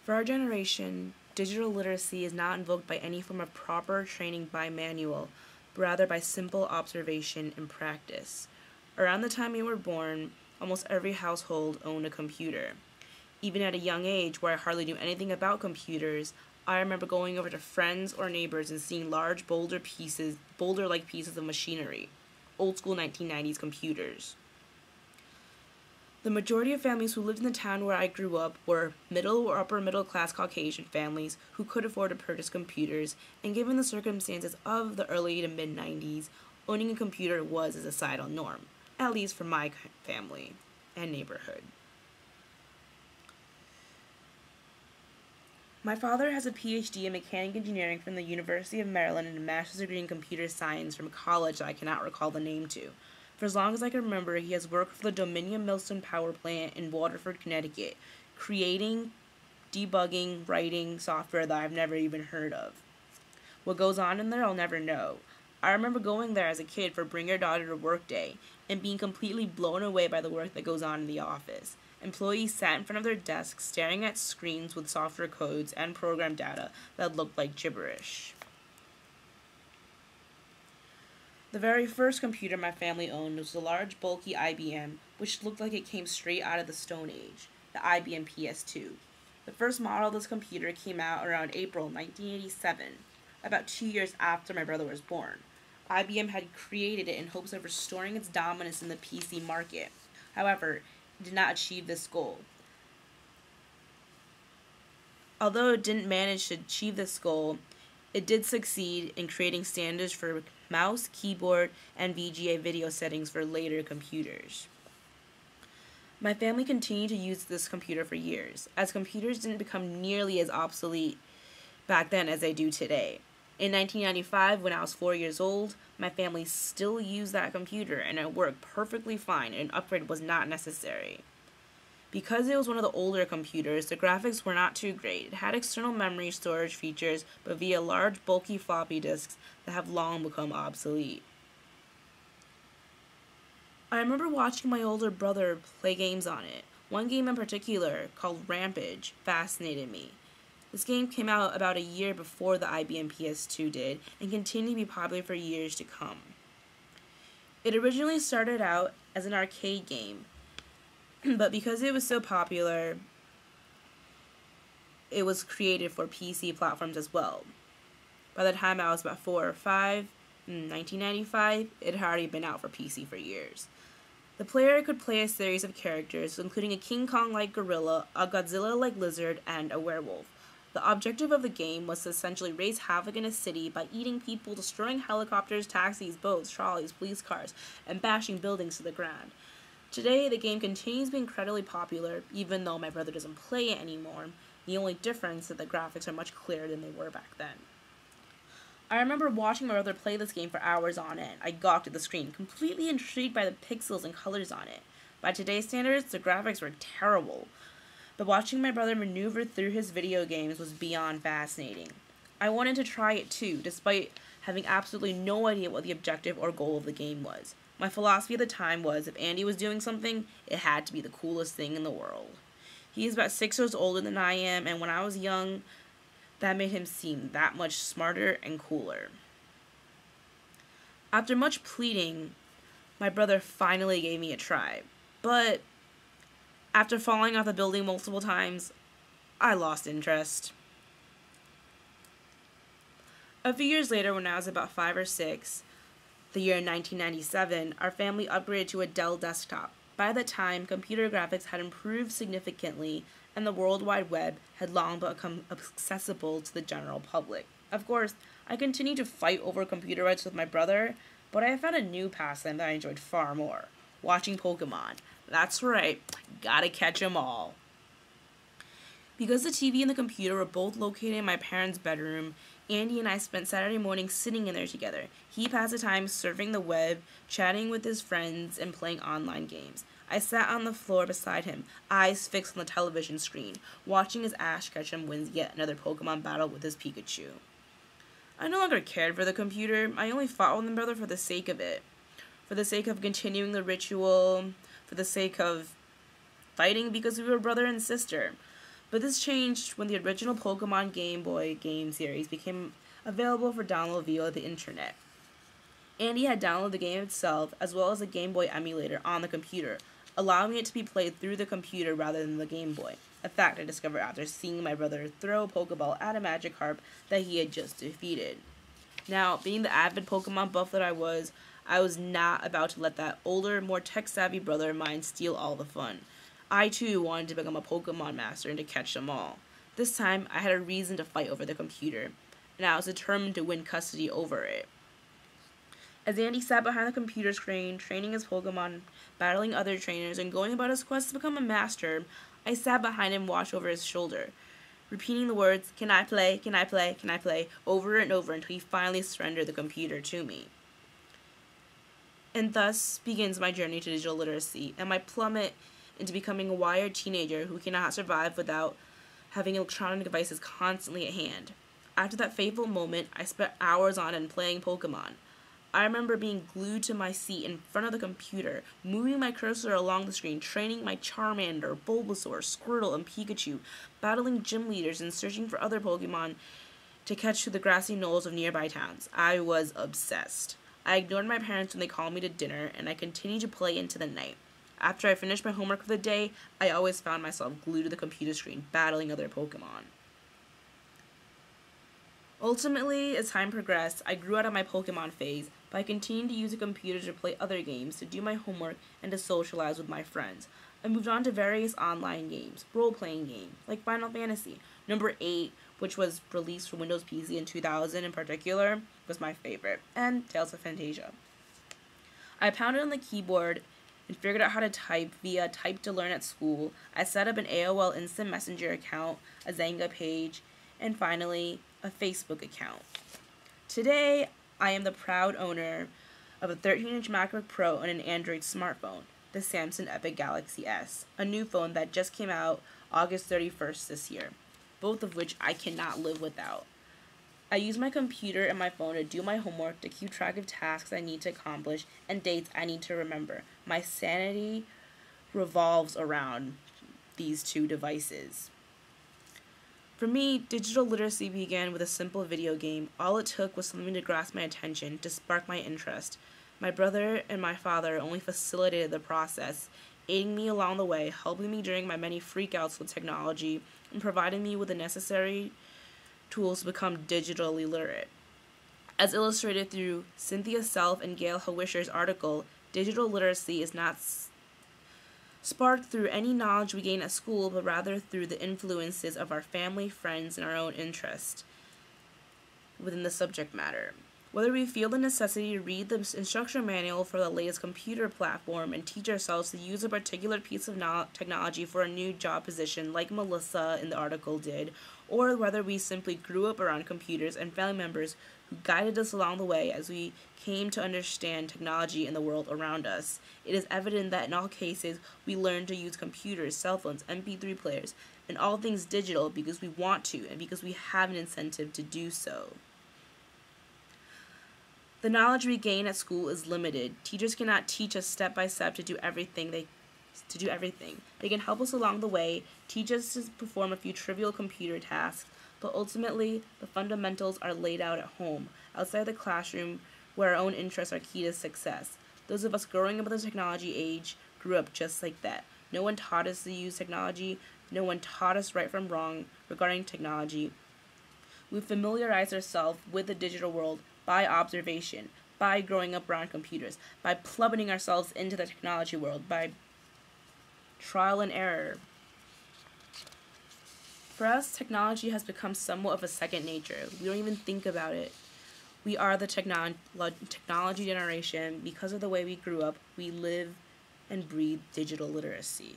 For our generation, digital literacy is not invoked by any form of proper training by manual, but rather by simple observation and practice. Around the time we were born, almost every household owned a computer. Even at a young age where I hardly knew anything about computers, I remember going over to friends or neighbors and seeing large boulder-like pieces of machinery, old school 1990s computers. The majority of families who lived in the town where I grew up were middle or upper middle class Caucasian families who could afford to purchase computers, and given the circumstances of the early to mid 90s, owning a computer was a societal norm, at least for my family and neighborhood. My father has a PhD in mechanical engineering from the University of Maryland and a master's degree in computer science from a college that I cannot recall the name to. For as long as I can remember, he has worked for the Dominion Millstone Power Plant in Waterford, Connecticut, creating, debugging, writing software that I've never even heard of. What goes on in there, I'll never know. I remember going there as a kid for Bring Your Daughter to Work Day and being completely blown away by the work that goes on in the office. Employees sat in front of their desks staring at screens with software codes and program data that looked like gibberish. The very first computer my family owned was a large, bulky IBM, which looked like it came straight out of the Stone Age, the IBM PS2. The first model of this computer came out around April 1987, about 2 years after my brother was born. IBM had created it in hopes of restoring its dominance in the PC market. However, it did not achieve this goal. Although it didn't manage to achieve this goal, it did succeed in creating standards for mouse, keyboard, and VGA video settings for later computers. My family continued to use this computer for years, as computers didn't become nearly as obsolete back then as they do today. In 1995, when I was 4 years old, my family still used that computer and it worked perfectly fine and an upgrade was not necessary. Because it was one of the older computers, the graphics were not too great. It had external memory storage features, but via large, bulky floppy disks that have long become obsolete. I remember watching my older brother play games on it. One game in particular, called Rampage, fascinated me. This game came out about a year before the IBM PS2 did, and continued to be popular for years to come. It originally started out as an arcade game, but because it was so popular, it was created for PC platforms as well. By the time I was about 4 or 5, in 1995, it had already been out for PC for years. The player could play a series of characters, including a King Kong-like gorilla, a Godzilla-like lizard, and a werewolf. The objective of the game was to essentially raise havoc in a city by eating people, destroying helicopters, taxis, boats, trolleys, police cars, and bashing buildings to the ground. Today, the game continues to be incredibly popular, even though my brother doesn't play it anymore. The only difference is that the graphics are much clearer than they were back then. I remember watching my brother play this game for hours on end. I gawked at the screen, completely intrigued by the pixels and colors on it. By today's standards, the graphics were terrible, but watching my brother maneuver through his video games was beyond fascinating. I wanted to try it too, despite having absolutely no idea what the objective or goal of the game was. My philosophy at the time was, if Andy was doing something, it had to be the coolest thing in the world. He is about 6 years older than I am, and when I was young, that made him seem that much smarter and cooler. After much pleading, my brother finally gave me a try, but after falling off the building multiple times, I lost interest. A few years later, when I was about 5 or 6, the year 1997, our family upgraded to a Dell desktop. By that time, computer graphics had improved significantly, and the World Wide Web had long become accessible to the general public. Of course, I continued to fight over computer rights with my brother, but I found a new pastime that I enjoyed far more: watching Pokemon. That's right, gotta catch 'em all. Because the TV and the computer were both located in my parents' bedroom, Andy and I spent Saturday mornings sitting in there together. He passed the time surfing the web, chatting with his friends, and playing online games. I sat on the floor beside him, eyes fixed on the television screen, watching as Ash Ketchum wins yet another Pokemon battle with his Pikachu. I no longer cared for the computer. I only fought with my brother for the sake of it. For the sake of continuing the ritual, for the sake of fighting because we were brother and sister. But this changed when the original Pokemon Game Boy game series became available for download via the internet. Andy had downloaded the game itself as well as a Game Boy emulator on the computer, allowing it to be played through the computer rather than the Game Boy. A fact I discovered after seeing my brother throw a Pokeball at a Magikarp that he had just defeated. Now, being the avid Pokemon buff that I was not about to let that older, more tech-savvy brother of mine steal all the fun. I too wanted to become a Pokemon master and to catch them all. This time, I had a reason to fight over the computer, and I was determined to win custody over it. As Andy sat behind the computer screen, training his Pokemon, battling other trainers, and going about his quest to become a master, I sat behind him and watched over his shoulder, repeating the words, "Can I play? Can I play? Can I play?" over and over until he finally surrendered the computer to me. And thus begins my journey to digital literacy and my plummet into becoming a wired teenager who cannot survive without having electronic devices constantly at hand. After that fateful moment, I spent hours on end playing Pokemon. I remember being glued to my seat in front of the computer, moving my cursor along the screen, training my Charmander, Bulbasaur, Squirtle, and Pikachu, battling gym leaders and searching for other Pokemon to catch through the grassy knolls of nearby towns. I was obsessed. I ignored my parents when they called me to dinner, and I continued to play into the night. After I finished my homework for the day, I always found myself glued to the computer screen, battling other Pokemon. Ultimately, as time progressed, I grew out of my Pokemon phase, but I continued to use a computer to play other games, to do my homework, and to socialize with my friends. I moved on to various online games, role-playing games, like Final Fantasy. Number 8, which was released for Windows PC in 2000 in particular, was my favorite, and Tales of Phantasia. I pounded on the keyboard and figured out how to type via Type to Learn at school. I set up an AOL Instant Messenger account, a Zynga page, and finally, a Facebook account. Today, I am the proud owner of a 13-inch MacBook Pro and an Android smartphone, the Samsung Epic Galaxy S, a new phone that just came out August 31st this year, both of which I cannot live without. I use my computer and my phone to do my homework, to keep track of tasks I need to accomplish, and dates I need to remember. My sanity revolves around these two devices. For me, digital literacy began with a simple video game. All it took was something to grasp my attention, to spark my interest. My brother and my father only facilitated the process, aiding me along the way, helping me during my many freakouts with technology, and providing me with the necessary tools to become digitally literate. As illustrated through Cynthia Self and Gail Hawisher's article, digital literacy is not sparked through any knowledge we gain at school, but rather through the influences of our family, friends, and our own interest within the subject matter. Whether we feel the necessity to read the instruction manual for the latest computer platform and teach ourselves to use a particular piece of technology for a new job position like Melissa in the article did, or whether we simply grew up around computers and family members who guided us along the way as we came to understand technology in the world around us, it is evident that in all cases we learned to use computers, cell phones, MP3 players, and all things digital because we want to and because we have an incentive to do so. The knowledge we gain at school is limited. Teachers cannot teach us step by step to do everything. They can help us along the way, teach us to perform a few trivial computer tasks, but ultimately the fundamentals are laid out at home, outside the classroom, where our own interests are key to success. Those of us growing up in the technology age grew up just like that. No one taught us to use technology. No one taught us right from wrong regarding technology. We familiarized ourselves with the digital world by observation, by growing up around computers, by plummeting ourselves into the technology world, by trial and error. For us, technology has become somewhat of a second nature. We don't even think about it. We are the technology generation. Because of the way we grew up, we live and breathe digital literacy.